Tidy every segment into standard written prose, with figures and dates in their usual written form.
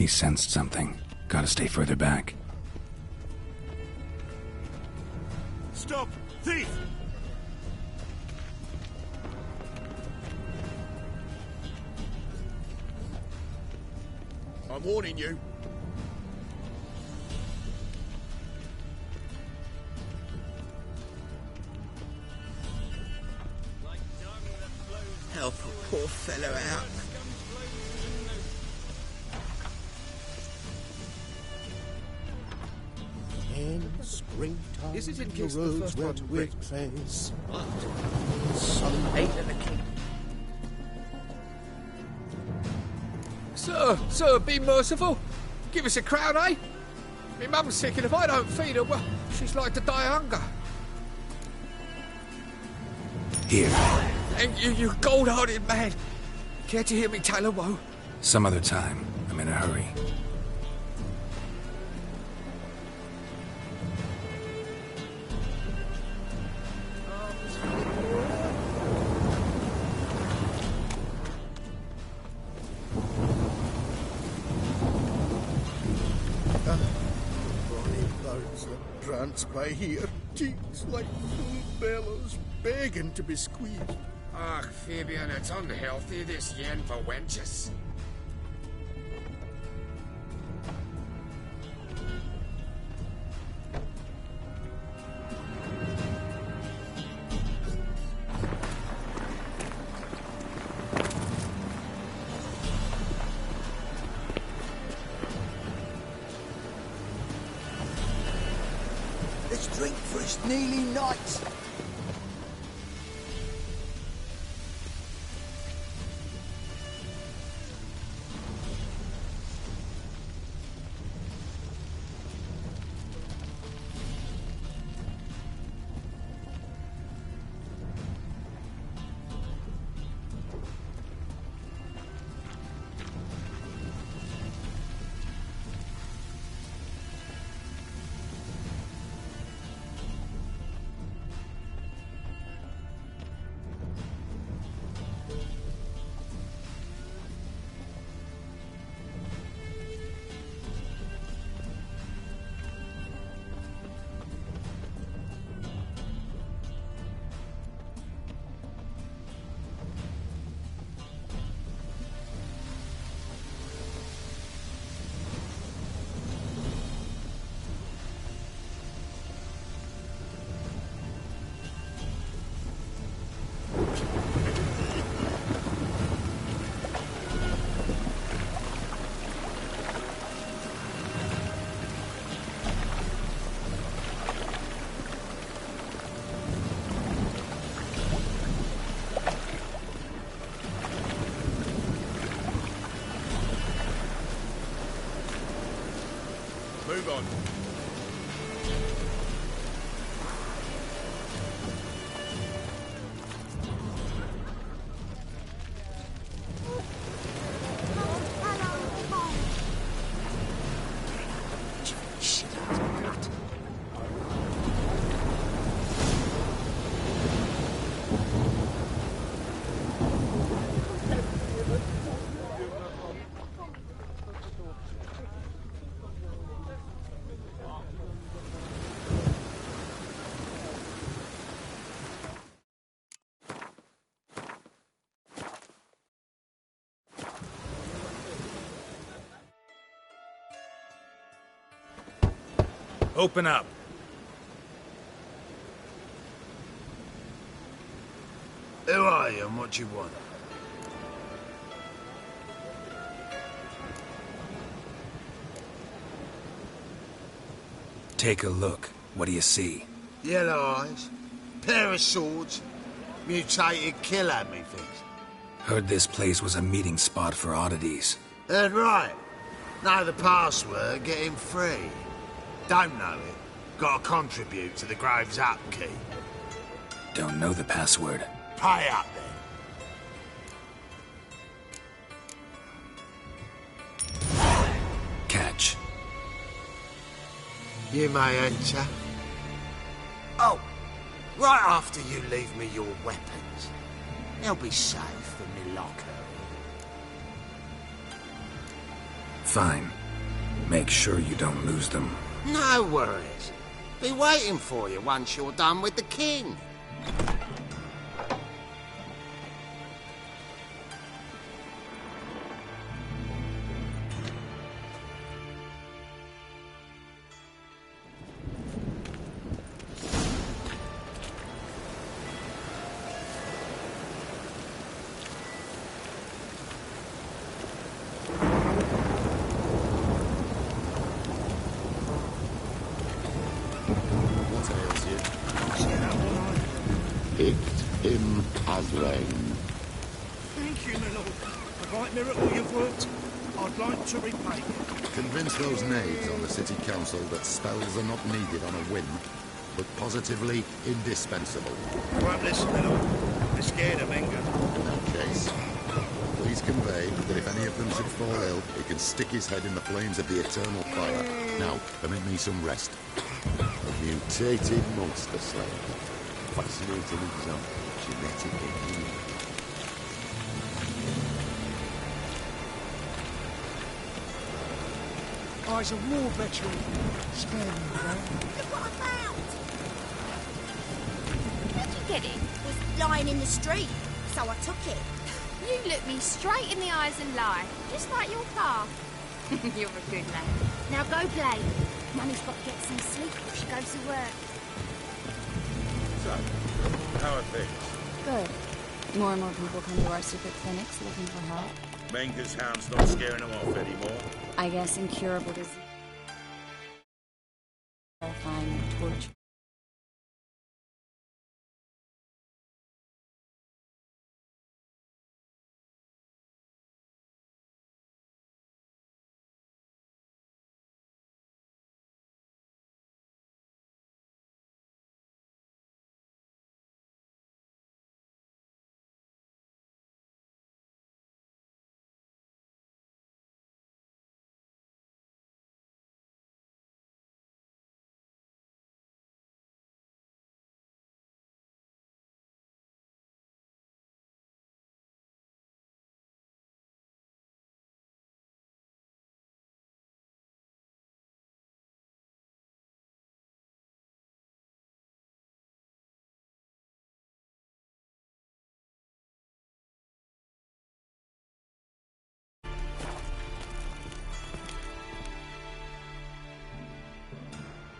He sensed something. Gotta stay further back. Stop! Thief! I'm warning you. Help a poor fellow out. In springtime, Is it in the case the roads first were one to breaks? place. What? Eight and a king. Sir, be merciful. Give us a crown, eh? My mum's sick, and if I don't feed her, well, she's like to die of hunger. Here. Thank you, you gold-hearted man. Care to hear me tell a woe? Some other time. I'm in a hurry. Prance by here, cheeks like full bellows, begging to be squeezed. Ach, Fabian, it's unhealthy, this yen for wenches. Let's drink for his nearly night. Move on. Open up. Who are you and what do you want? Take a look. What do you see? Yellow eyes, pair of swords, mutated killer methinks. Heard this place was a meeting spot for oddities. Heard right. Know the password, get him free. Don't know it, gotta contribute to the Grove's upkeep. Don't know the password. Pay up then. Catch. You may enter. Oh, right after you leave me your weapons. They'll be safe in me locker. Fine. Make sure you don't lose them. No worries. Be waiting for you once you're done with the king. Picked him puzzling. Thank you, my lord. A right miracle you've worked. I'd like to repay you. Convince those knaves on the city council that spells are not needed on a whim, but positively indispensable. I won't listen, my lord. They're scared of Menga. In that case, please convey that if any of them should fall ill, he can stick his head in the flames of the eternal fire. Now, permit me some rest. A mutated monster slave. Fascinating example of genetic engineering. I was a war veteran. Spare me, right? Look what I found! How'd you get it? It was lying in the street, so I took it. You look me straight in the eyes and lie, just like your pa. You're a good lad. Now go play. Mummy's got to get some sleep before she goes to work. So, how are things? Good. More and more people come to our secret clinics looking for help. Menga's hound's not scaring them off anymore. I guess incurable disease. Terrifying and torture.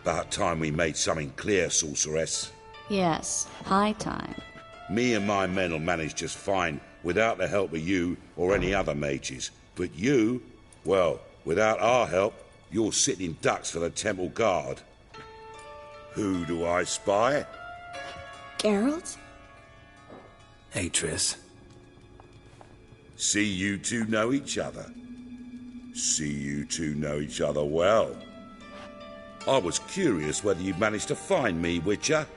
About time we made something clear, sorceress. Yes, high time. Me and my men'll manage just fine without the help of you or any other mages. But you, well, without our help, you're sitting ducks for the temple guard. Who do I spy? Geralt? Hey, Triss. See you two know each other. See you two know each other well. I was curious whether you'd managed to find me, Witcher.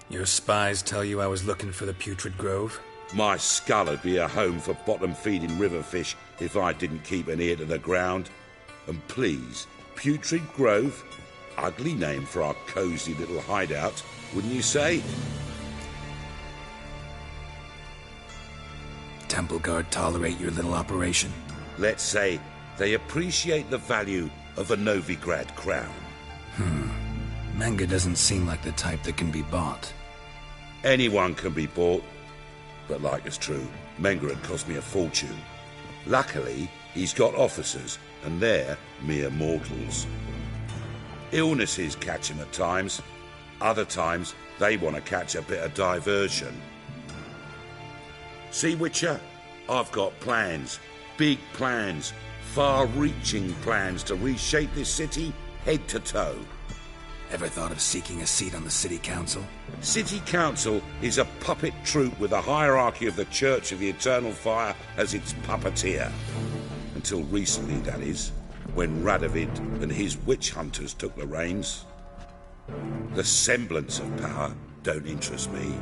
Your spies tell you I was looking for the Putrid Grove? My skull'd be a home for bottom-feeding river fish if I didn't keep an ear to the ground. And please, Putrid Grove? Ugly name for our cosy little hideout, wouldn't you say? Temple Guard tolerate your little operation? Let's say they appreciate the value of a Novigrad crown. Menga doesn't seem like the type that can be bought. Anyone can be bought. But like it's true, Menga had cost me a fortune. Luckily, he's got officers, and they're mere mortals. Illnesses catch him at times. Other times, they want to catch a bit of diversion. See, Witcher? I've got plans. Big plans. Far-reaching plans to reshape this city head to toe. Ever thought of seeking a seat on the city council? City council is a puppet troupe with the hierarchy of the Church of the Eternal Fire as its puppeteer. Until recently, that is, when Radovid and his witch hunters took the reins. The semblance of power don't interest me.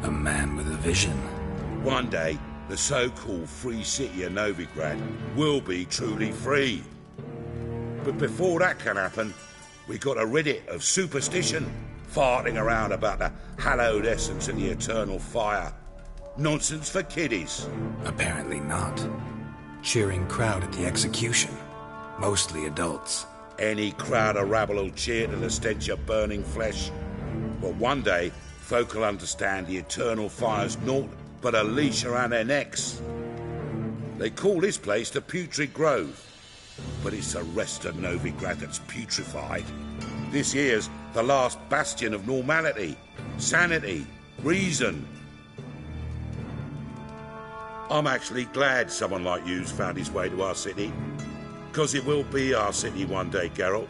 A man with a vision. One day, the so-called free city of Novigrad will be truly free. But before that can happen, we got to rid it of superstition, farting around about the hallowed essence and the eternal fire. Nonsense for kiddies. Apparently not. Cheering crowd at the execution. Mostly adults. Any crowd of rabble will cheer to the stench of burning flesh. But one day, folk will understand the eternal fire's naught but a leash around their necks. They call this place the Putrid Grove, but it's the rest of Novigrad that's putrefied. This here's the last bastion of normality, sanity, reason. I'm actually glad someone like you's found his way to our city, because it will be our city one day, Geralt.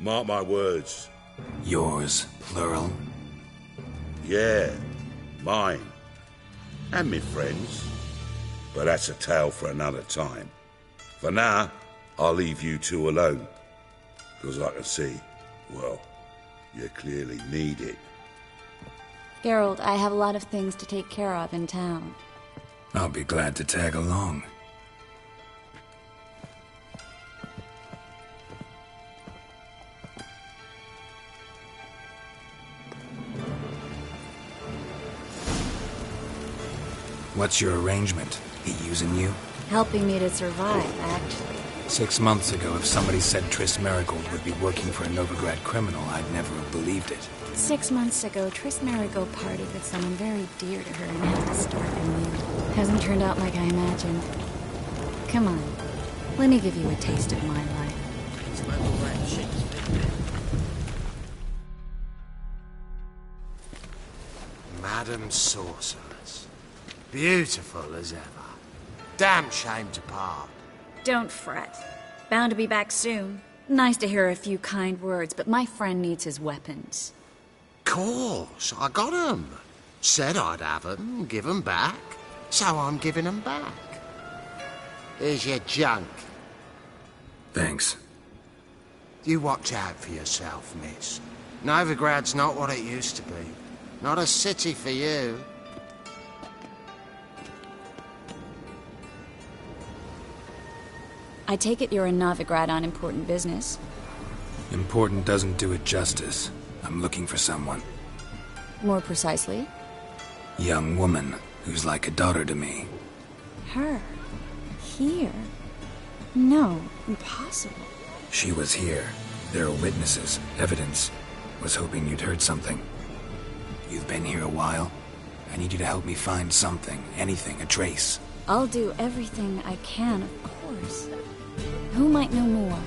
Mark my words. Yours, plural? Yeah, mine. And me friends. But that's a tale for another time. For now, I'll leave you two alone. Because I can see, well, you clearly need it. Geralt, I have a lot of things to take care of in town. I'll be glad to tag along. What's your arrangement? He using you? Helping me to survive, actually. 6 months ago, if somebody said Triss Merigold would be working for a Novigrad criminal, I'd never have believed it. 6 months ago, Triss Merigold parted with someone very dear to her and had to start anew. Hasn't turned out like I imagined. Come on, let me give you a taste of my life. Madam Sorceress. Beautiful as ever. Damn shame to part. Don't fret. Bound to be back soon. Nice to hear a few kind words, but my friend needs his weapons. Course, I got 'em. Said I'd have 'em, give 'em back. So I'm giving 'em back. Here's your junk. Thanks. You watch out for yourself, miss. Novigrad's not what it used to be. Not a city for you. I take it you're in Novigrad on important business. Important doesn't do it justice. I'm looking for someone. More precisely? Young woman who's like a daughter to me. Her? Here? No, impossible. She was here. There are witnesses, evidence. Was hoping you'd heard something. You've been here a while. I need you to help me find something, anything, a trace. I'll do everything I can, of course. Who might know more?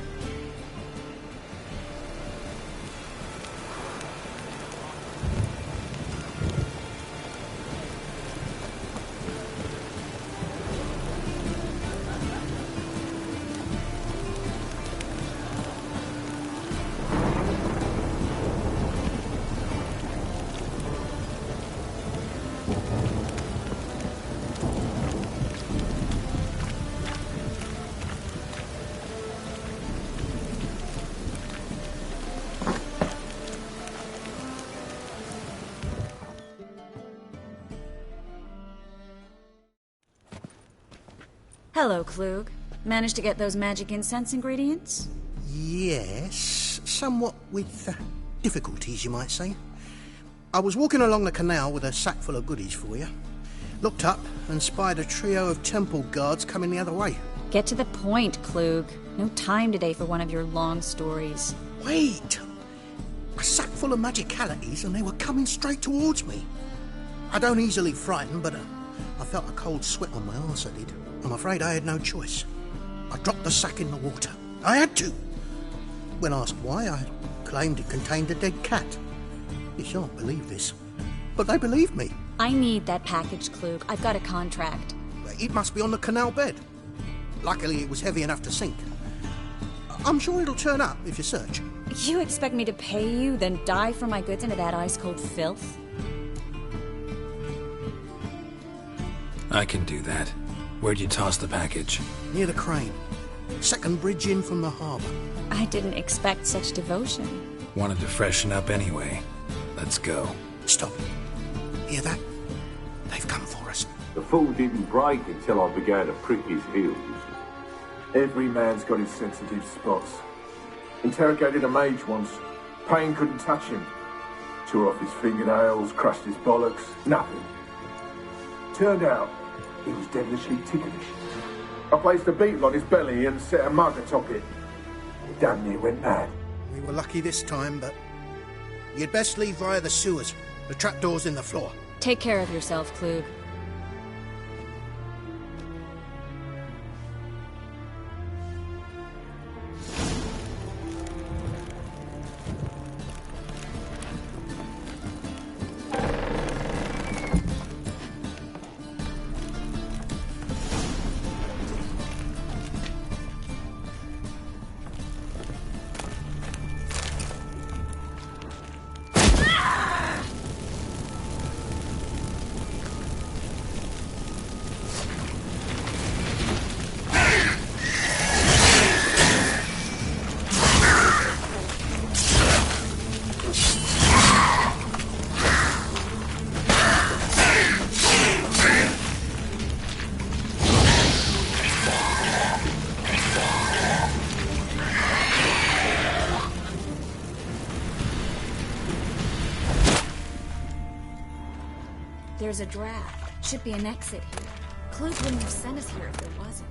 Hello, Klug. Managed to get those magic incense ingredients? Yes, somewhat with difficulties, you might say. I was walking along the canal with a sack full of goodies for you. Looked up and spied a trio of temple guards coming the other way. Get to the point, Klug. No time today for one of your long stories. Wait! A sack full of magicalities and they were coming straight towards me. I don't easily frighten, but I felt a cold sweat on my arse, I did. I'm afraid I had no choice. I dropped the sack in the water. I had to. When asked why, I claimed it contained a dead cat. You shan't believe this, but they believed me. I need that package, Klug. I've got a contract. It must be on the canal bed. Luckily, it was heavy enough to sink. I'm sure it'll turn up if you search. You expect me to pay you, then dive for my goods into that ice-cold filth? I can do that. Where'd you toss the package? Near the crane. Second bridge in from the harbour. I didn't expect such devotion. Wanted to freshen up anyway. Let's go. Stop. Hear that? They've come for us. The fool didn't break until I began to prick his heels. Every man's got his sensitive spots. Interrogated a mage once. Pain couldn't touch him. tore off his fingernails, crushed his bollocks, nothing. Turned out, he was devilishly ticklish. I placed a beetle on his belly and set a mug atop it. He damn near went mad. We were lucky this time, but you'd best leave via the sewers. The trapdoor's in the floor. Take care of yourself, Klug. There's a draft. Should be an exit here. Klug wouldn't have sent us here if there wasn't.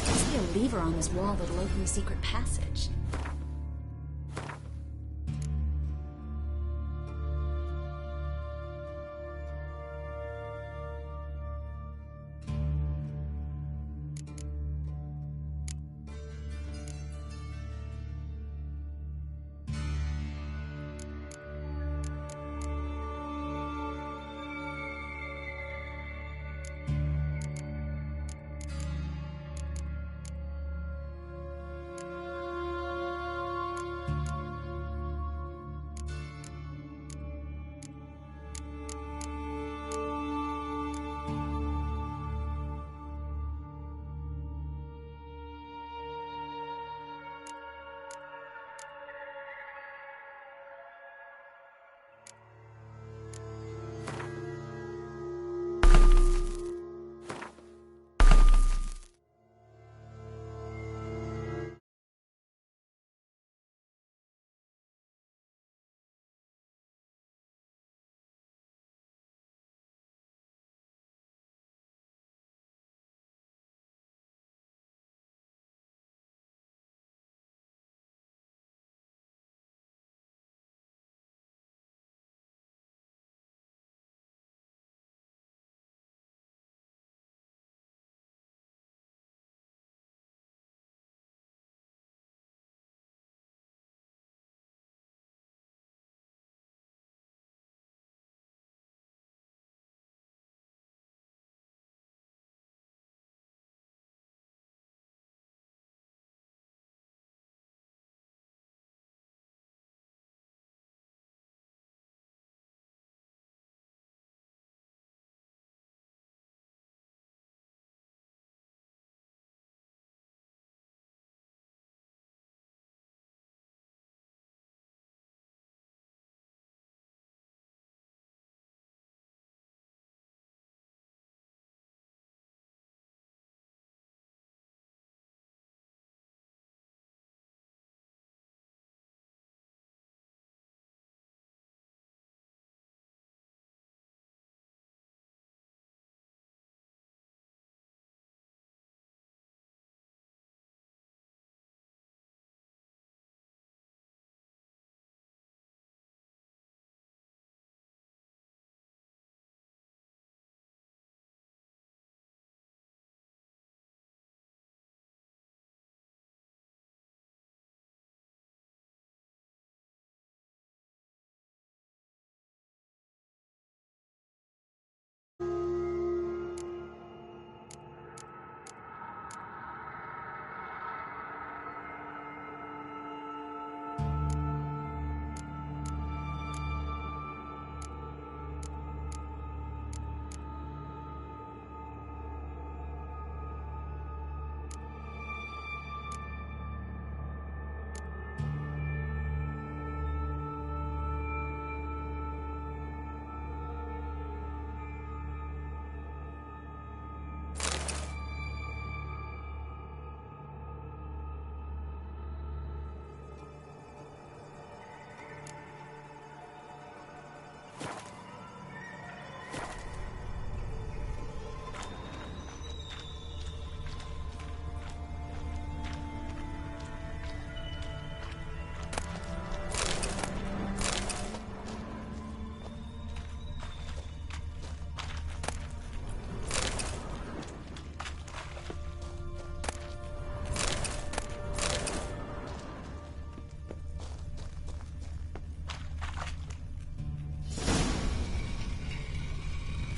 Must be a lever on this wall that'll open the secret passage.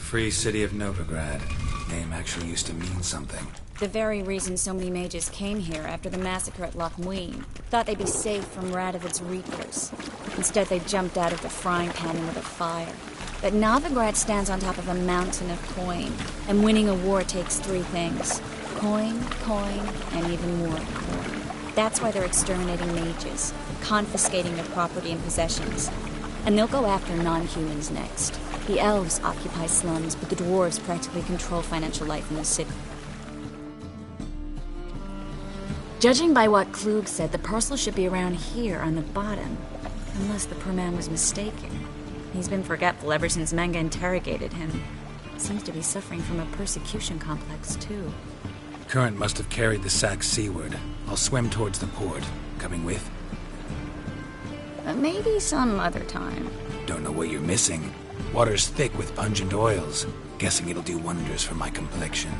Free City of Novigrad. Name actually used to mean something. The very reason so many mages came here after the massacre at Loch Muin. Thought they'd be safe from Radovid's reapers. Instead, they jumped out of the frying pan into the fire. But Novigrad stands on top of a mountain of coin, and winning a war takes three things. Coin, and even more coin. That's why they're exterminating mages, confiscating their property and possessions. And they'll go after non-humans next. The elves occupy slums, but the dwarves practically control financial life in the city. Judging by what Klug said, the parcel should be around here on the bottom. Unless the poor man was mistaken. He's been forgetful ever since Manga interrogated him. Seems to be suffering from a persecution complex, too. Current must have carried the sack seaward. I'll swim towards the port. Coming with? Maybe some other time. Don't know what you're missing. Water's thick with pungent oils. Guessing it'll do wonders for my complexion.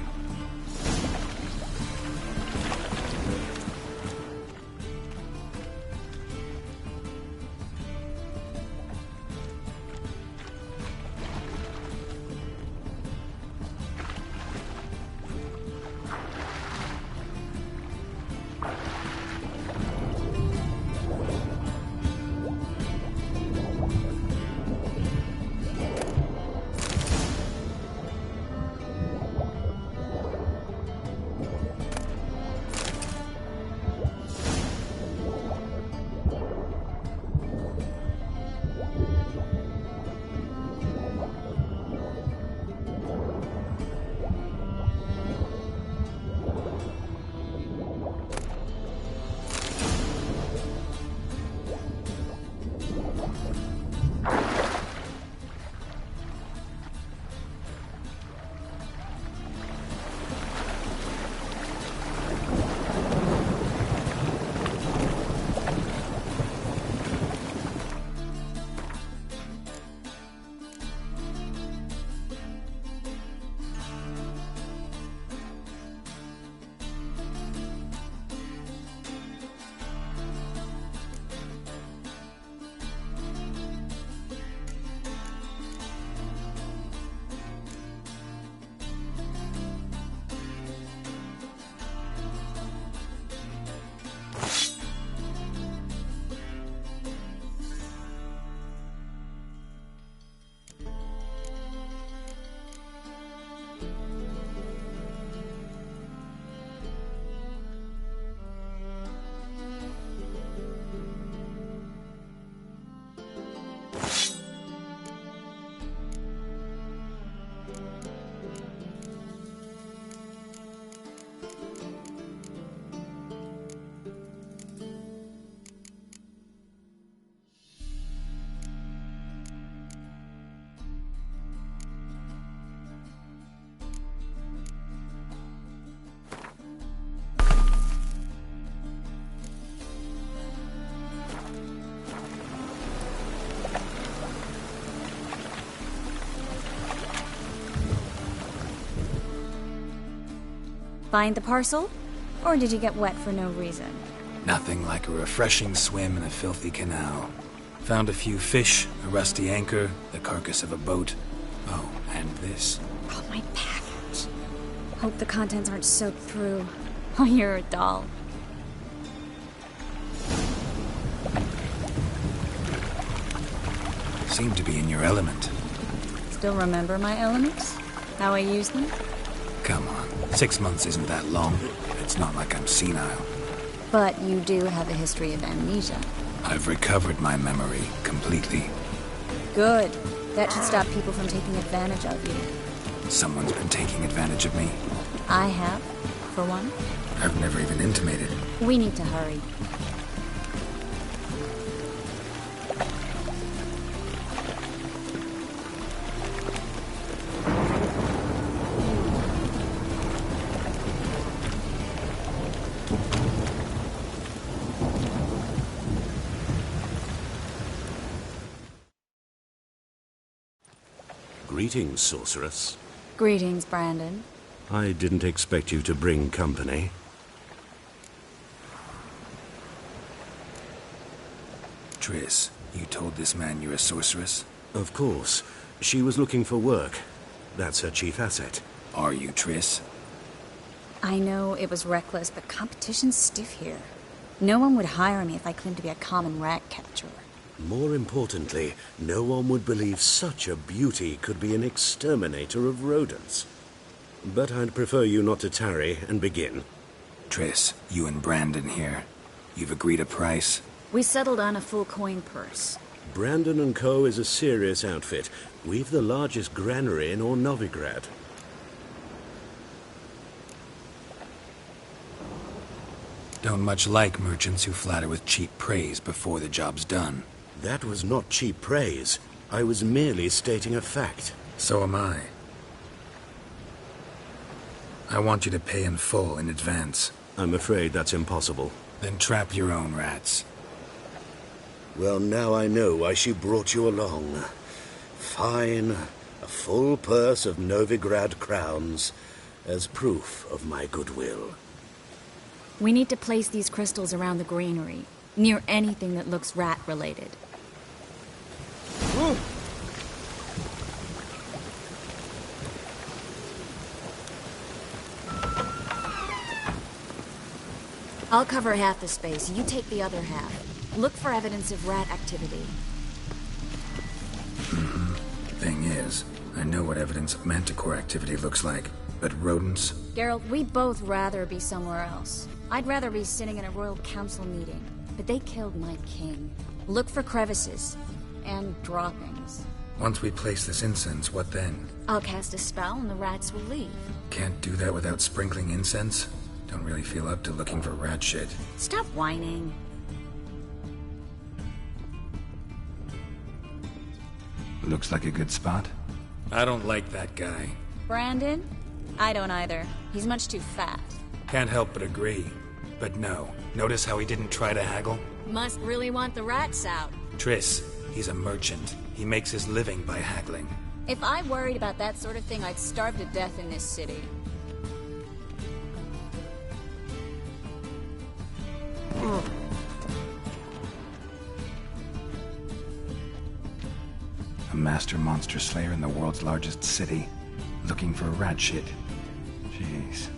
Find the parcel? Or did you get wet for no reason? Nothing like a refreshing swim in a filthy canal. Found a few fish, a rusty anchor, the carcass of a boat. Oh, and this. Oh, my package. Hope the contents aren't soaked through. Oh, you're a doll. Seem to be in your element. Still remember my elements? How I use them? Come on, 6 months isn't that long. It's not like I'm senile. But you do have a history of amnesia. I've recovered my memory completely. Good. That should stop people from taking advantage of you. Someone's been taking advantage of me. I have, for one. I've never even intimated. We need to hurry. Greetings, sorceress. Greetings, Brandon. I didn't expect you to bring company. Triss, you told this man you're a sorceress? Of course. She was looking for work. That's her chief asset. Are you, Triss? I know it was reckless, but competition's stiff here. No one would hire me if I claimed to be a common rat catcher. More importantly, no one would believe such a beauty could be an exterminator of rodents. But I'd prefer you not to tarry and begin. Triss, you and Brandon here. You've agreed a price? We settled on a full coin purse. Brandon & Co. is a serious outfit. We've the largest granary in all Novigrad. Don't much like merchants who flatter with cheap praise before the job's done. That was not cheap praise. I was merely stating a fact. So am I. I want you to pay in full in advance. I'm afraid that's impossible. Then trap your own rats. Well, now I know why she brought you along. Fine. A full purse of Novigrad crowns as proof of my goodwill. We need to place these crystals around the granary, near anything that looks rat-related. I'll cover half the space, you take the other half. Look for evidence of rat activity. Thing is, I know what evidence of manticore activity looks like, but rodents? Geralt, we'd both rather be somewhere else. I'd rather be sitting in a royal council meeting, but they killed my king. Look for crevices and droppings. Once we place this incense, what then? I'll cast a spell and the rats will leave. Can't do that without sprinkling incense? Don't really feel up to looking for rat shit. Stop whining. Looks like a good spot. I don't like that guy. Brandon? I don't either. He's much too fat. Can't help but agree. But no. Notice how he didn't try to haggle? Must really want the rats out. Triss, he's a merchant. He makes his living by haggling. If I worried about that sort of thing, I'd starve to death in this city. A master monster slayer in the world's largest city. Looking for rat shit. Jeez.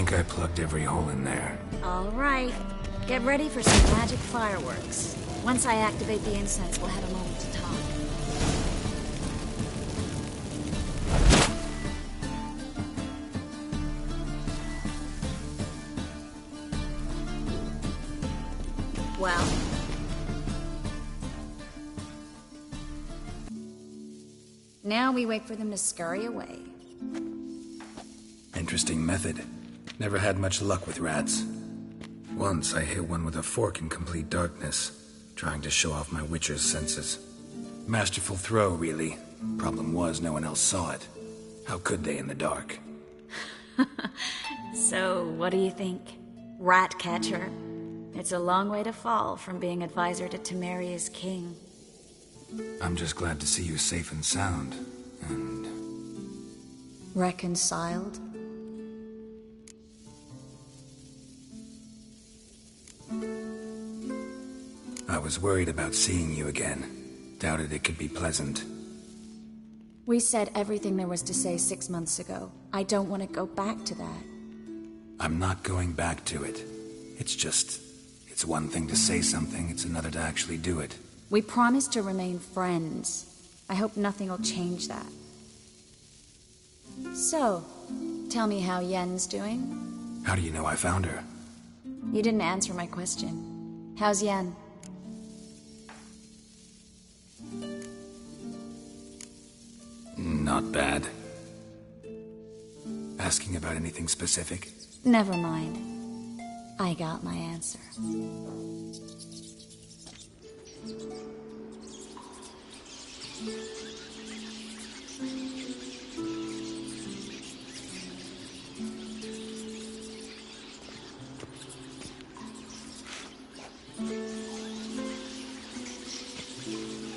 think I plugged every hole in there. All right. Get ready for some magic fireworks. Once I activate the incense, we'll have a moment to talk. Well? Now we wait for them to scurry away. Interesting method. Never had much luck with rats. Once I hit one with a fork in complete darkness, trying to show off my witcher's senses. Masterful throw, really. Problem was, no one else saw it. How could they in the dark? So, what do you think? Rat catcher? It's a long way to fall from being advisor to Temeria's king. I'm just glad to see you safe and sound, and... Reconciled? I was worried about seeing you again. Doubted it could be pleasant. We said everything there was to say 6 months ago. I don't want to go back to that. I'm not going back to it. It's one thing to say something, it's another to actually do it. We promised to remain friends. I hope nothing will change that. So, tell me how Yen's doing? How do you know I found her? You didn't answer my question. How's Yen? Not bad. Asking about anything specific? Never mind. I got my answer.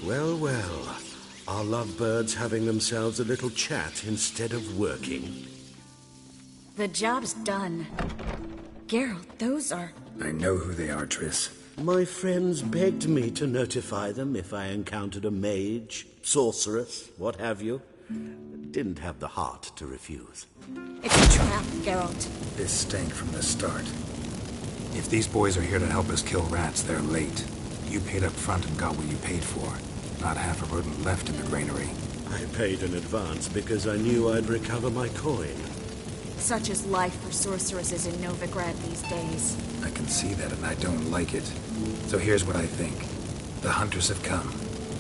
Well, well. Our lovebirds having themselves a little chat instead of working. The job's done. Geralt, those are... I know who they are, Triss. My friends begged me to notify them if I encountered a mage, sorceress, what have you. Didn't have the heart to refuse. It's a trap, Geralt. This stank from the start. If these boys are here to help us kill rats, they're late. You paid up front and got what you paid for. Not half a rodent left in the granary. I paid in advance because I knew I'd recover my coin. Such is life for sorceresses in Novigrad these days. I can see that, and I don't like it. So here's what I think. The hunters have come,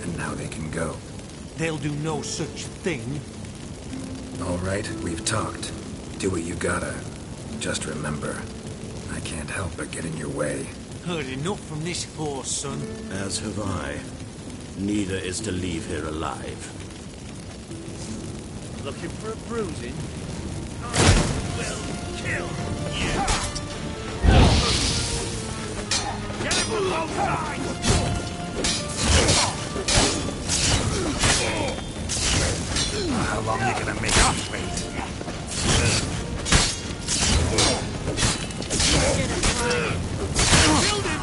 and now they can go. They'll do no such thing. All right, we've talked. Do what you gotta. Just remember, I can't help but get in your way. Heard enough from this horse, son. As have I. Neither is to leave here alive. Looking for a bruising? I will kill you! Get him from both sides! How long are you gonna make us wait? Killed him!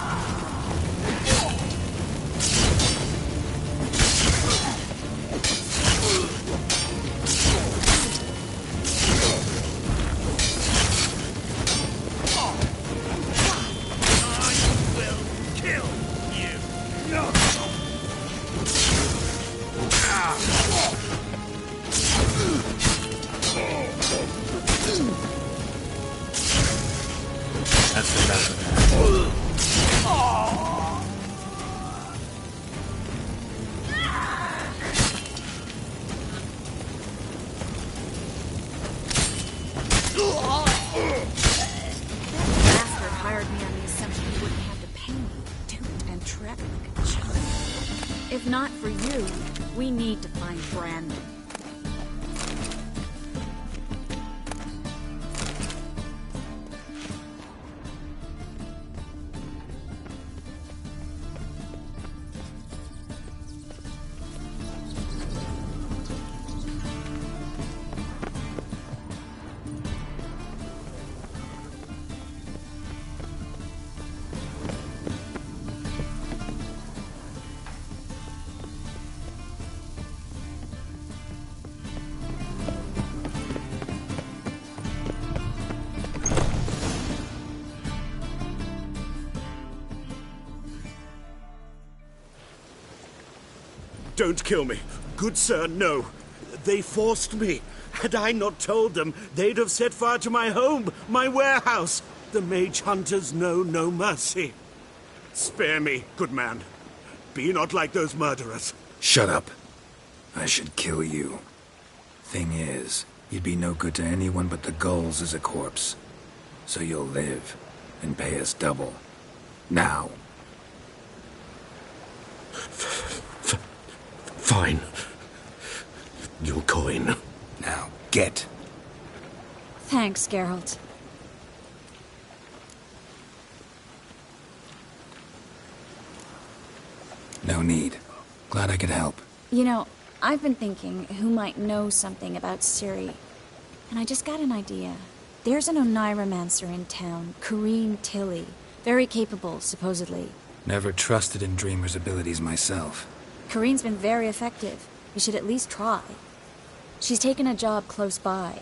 That's enough of that. Bastard hired me on the assumption he wouldn't have to pay me, duped and trapped like a child. If not for you, we need to find Brandon. Don't kill me. Good sir, no. They forced me. Had I not told them, they'd have set fire to my home, my warehouse. The mage hunters know no mercy. Spare me, good man. Be not like those murderers. Shut up. I should kill you. Thing is, you'd be no good to anyone but the gulls as a corpse. So you'll live, and pay us double. Now. Fine. Your coin. Now, get. Thanks, Geralt. No need. Glad I could help. You know, I've been thinking who might know something about Ciri. And I just got an idea. There's an Oneiromancer in town, Corrine Tilly. Very capable, supposedly. Never trusted in Dreamer's abilities myself. Corrine's been very effective. You should at least try. She's taken a job close by.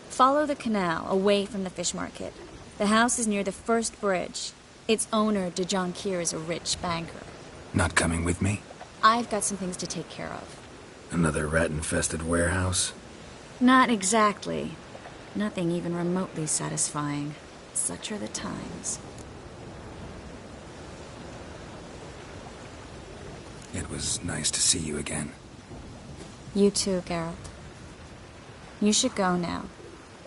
Follow the canal, away from the fish market. The house is near the first bridge. Its owner, de Jonquier, is a rich banker. Not coming with me? I've got some things to take care of. Another rat-infested warehouse? Not exactly. Nothing even remotely satisfying. Such are the times. It was nice to see you again. You too, Geralt. You should go now,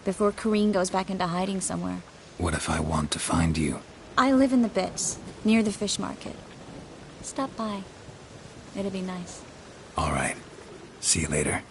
before Corrine goes back into hiding somewhere. What if I want to find you? I live in the Bits, near the fish market. Stop by. It'll be nice. All right. See you later.